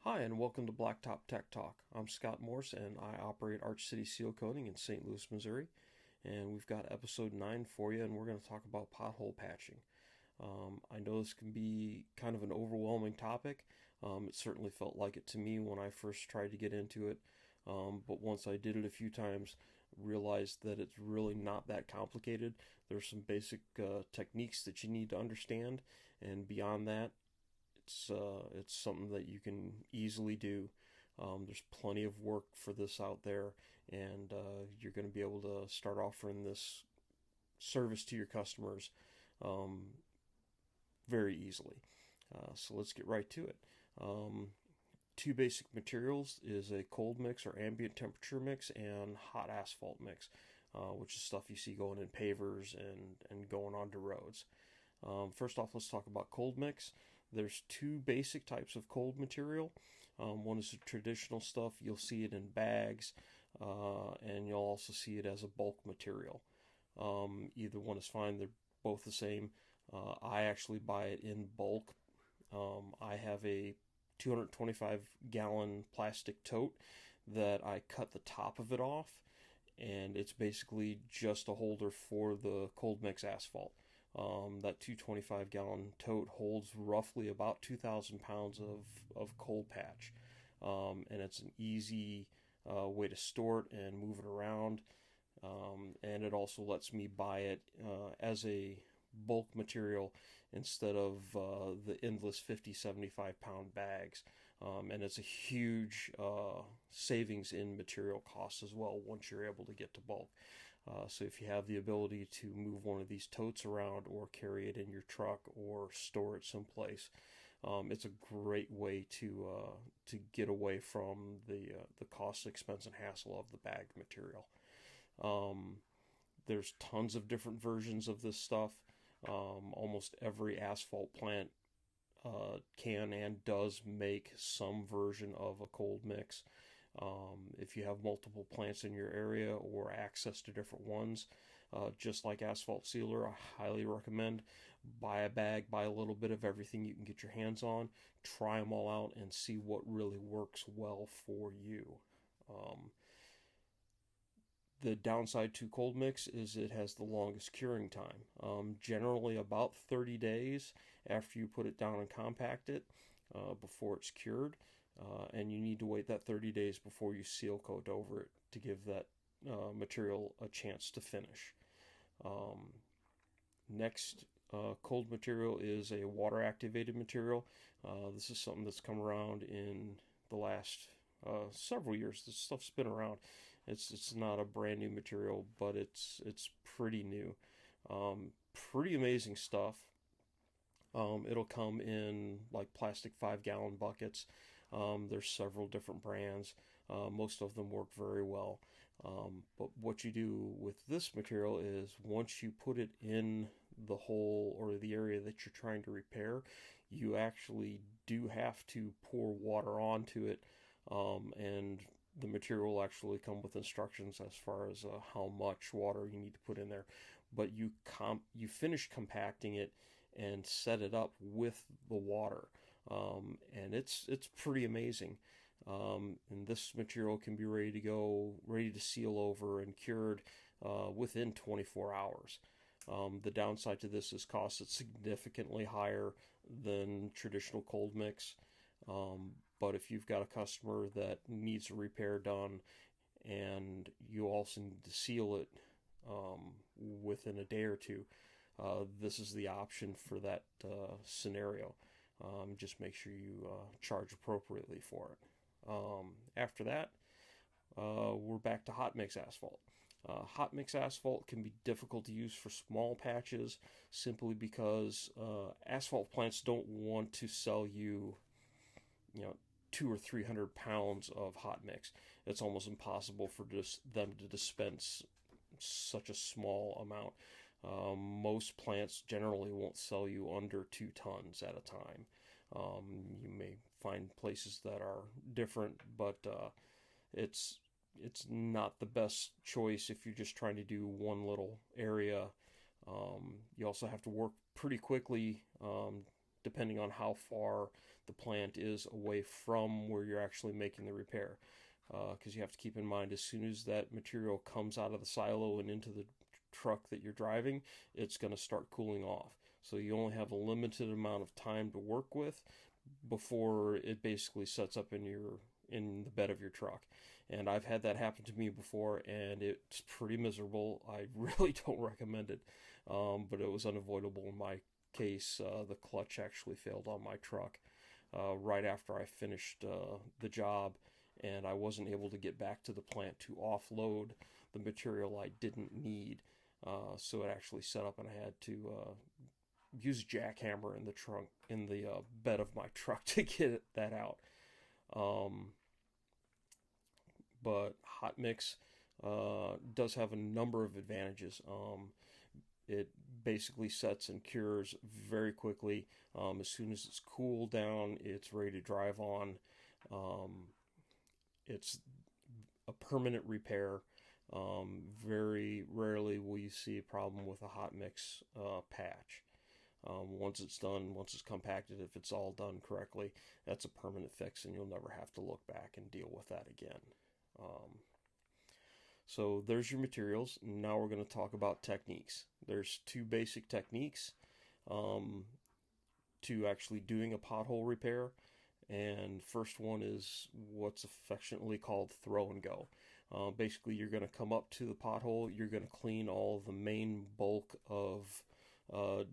Hi, and welcome to Blacktop Tech Talk. I'm Scott Morse, and I operate Arch City Seal Coating in St. Louis, Missouri. And we've got episode 9 for you, and we're going to talk about pothole patching. I know this can be kind of an overwhelming topic. It certainly felt like it to me when I first tried to get into it. But once I did it a few times, realized that it's really not that complicated. There's some basic techniques that you need to understand, and beyond that, it's something that you can easily do. There's plenty of work for this out there, and you're going to be able to start offering this service to your customers um, very easily. So let's get right to it. Um, Two basic materials is a cold mix or ambient temperature mix and hot asphalt mix, which is stuff you see going in pavers and going onto roads. First off, let's talk about cold mix. There's two basic types of cold material. One is the traditional stuff. You'll see it in bags, and you'll also see it as a bulk material. Either one is fine. They're both the same. I actually buy it in bulk. I have a 225 gallon plastic tote that I cut the top of it off, and it's basically just a holder for the cold mix asphalt. That 225-gallon tote holds roughly about 2,000 pounds of cold patch, and it's an easy way to store it and move it around. And it also lets me buy it as a bulk material instead of the endless 50, 75 pound bags. And it's a huge savings in material costs as well once you're able to get to bulk. So if you have the ability to move one of these totes around or carry it in your truck or store it someplace, it's a great way to get away from the cost, expense, and hassle of the bagged material. Um, there's tons of different versions of this stuff. Almost every asphalt plant can and does make some version of a cold mix. If you have multiple plants in your area or access to different ones, just like asphalt sealer, I highly recommend buy a bag, buy a little bit of everything you can get your hands on, try them all out, and see what really works well for you. Um, the downside to cold mix is it has the longest curing time. Generally, about 30 days after you put it down and compact it before it's cured. And you need to wait that 30 days before you seal coat over it to give that material a chance to finish. Um, Next, cold material is a water activated material. This is something that's come around in the last several years. This stuff's been around. It's not a brand new material, but it's pretty new. Um, Pretty amazing stuff. It'll come in like plastic 5 gallon buckets. There's several different brands. Most of them work very well. But what you do with this material is once you put it in the hole or the area that you're trying to repair, you actually do have to pour water onto it, and the material will actually come with instructions as far as how much water you need to put in there. But you finish compacting it and set it up with the water, and it's pretty amazing. And this material can be ready to go, ready to seal over and cured within 24 hours. The downside to this is cost. It's significantly higher than traditional cold mix. But if you've got a customer that needs a repair done and you also need to seal it within a day or two, this is the option for that scenario. Just make sure you charge appropriately for it. After that, we're back to hot mix asphalt. Hot mix asphalt can be difficult to use for small patches simply because asphalt plants don't want to sell you, 200 or 300 pounds of hot mix. It's almost impossible for them to dispense such a small amount. Most plants generally won't sell you under 2 tons at a time. You may find places that are different, but it's not the best choice if you're just trying to do one little area. You also have to work pretty quickly depending on how far the plant is away from where you're actually making the repair. Because you have to keep in mind, as soon as that material comes out of the silo and into the truck that you're driving, it's going to start cooling off. So you only have a limited amount of time to work with before it basically sets up in the bed of your truck. And I've had that happen to me before, and it's pretty miserable. I really don't recommend it, but it was unavoidable in my case. The clutch actually failed on my truck right after I finished the job, and I wasn't able to get back to the plant to offload the material I didn't need. So it actually set up, and I had to use a jackhammer in the bed of my truck to get that out. But hot mix does have a number of advantages. It basically sets and cures very quickly. As soon as it's cooled down, it's ready to drive on. It's a permanent repair. Very rarely will you see a problem with a hot mix patch. Once it's done, once it's compacted, if it's all done correctly, that's a permanent fix, and you'll never have to look back and deal with that again. So there's your materials. Now we're going to talk about techniques. There's two basic techniques to actually doing a pothole repair. And first one is what's affectionately called throw and go. Basically, you're going to come up to the pothole, you're going to clean all the main bulk of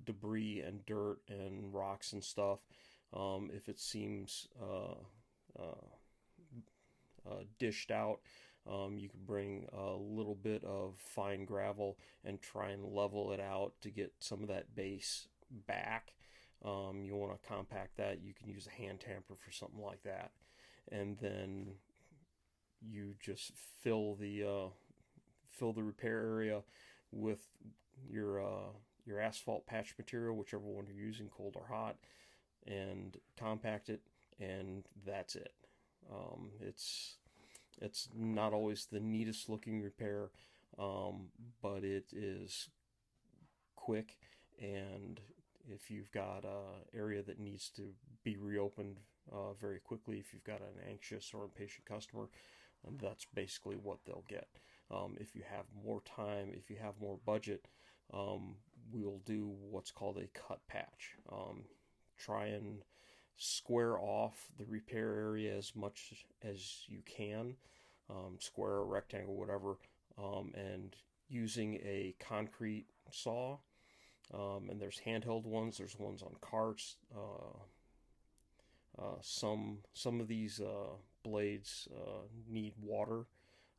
debris and dirt and rocks and stuff. If it seems dished out, you can bring a little bit of fine gravel and try and level it out to get some of that base back. You want to compact that. You can use a hand tamper for something like that, and then you just fill the repair area with your asphalt patch material, whichever one you're using, cold or hot, and compact it, and that's it. It's not always the neatest looking repair, but it is quick, and if you've got an area that needs to be reopened very quickly, if you've got an anxious or impatient customer, that's basically what they'll get. If you have more time, if you have more budget, we'll do what's called a cut patch. Try and square off the repair area as much as you can, square, rectangle, whatever, and using a concrete saw. And there's handheld ones, there's ones on carts. Some of these blades need water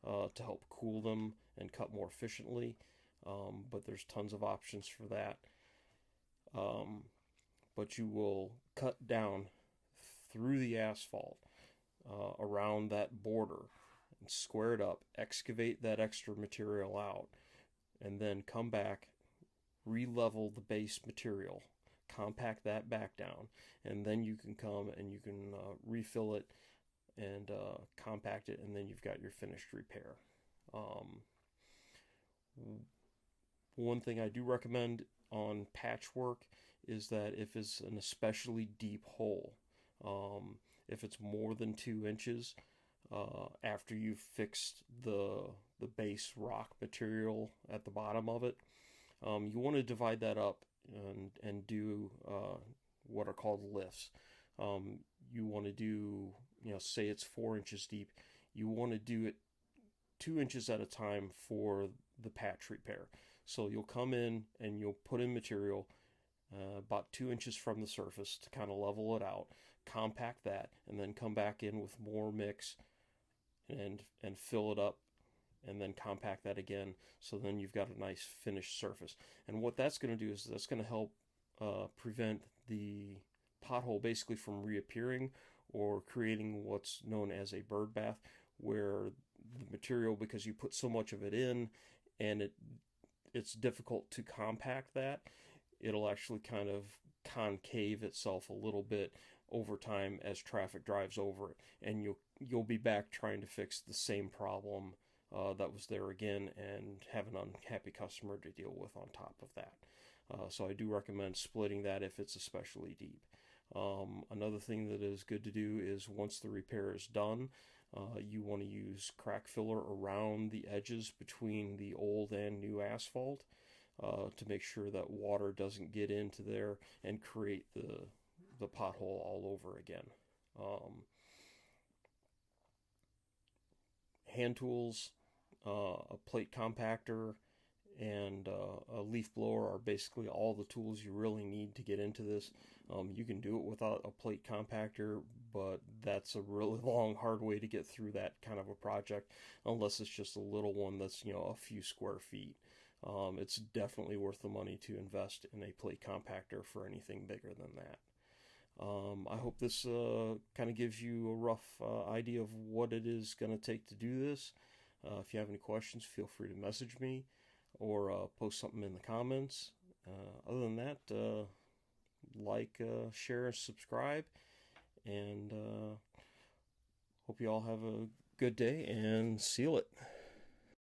to help cool them and cut more efficiently, but there's tons of options for that. But you will cut down through the asphalt around that border and square it up, excavate that extra material out, and then come back, re-level the base material, compact that back down, and then you can come and you can refill it and compact it, and then you've got your finished repair. One thing I do recommend on patchwork is that if it's an especially deep hole, if it's more than 2 inches, after you've fixed the base rock material at the bottom of it, you want to divide that up and do what are called lifts. You want to do, say it's 4 inches deep, you want to do it 2 inches at a time for the patch repair. So you'll come in and you'll put in material about 2 inches from the surface to kind of level it out, compact that, and then come back in with more mix and fill it up, and then compact that again, so then you've got a nice finished surface. And what that's going to do is that's going to help prevent the pothole basically from reappearing or creating what's known as a bird bath, where the material, because you put so much of it in and it's difficult to compact that, it'll actually kind of concave itself a little bit over time as traffic drives over it, and you'll be back trying to fix the same problem that was there again and have an unhappy customer to deal with on top of that. So I do recommend splitting that if it's especially deep. Another thing that is good to do is once the repair is done, you want to use crack filler around the edges between the old and new asphalt to make sure that water doesn't get into there and create the pothole all over again. Um, Hand tools, a plate compactor, and a leaf blower are basically all the tools you really need to get into this. You can do it without a plate compactor, but that's a really long, hard way to get through that kind of a project, unless it's just a little one that's, a few square feet. It's definitely worth the money to invest in a plate compactor for anything bigger than that. I hope this kind of gives you a rough idea of what it is going to take to do this. If you have any questions, feel free to message me or post something in the comments. Other than that, like, share, subscribe, and hope you all have a good day and seal it.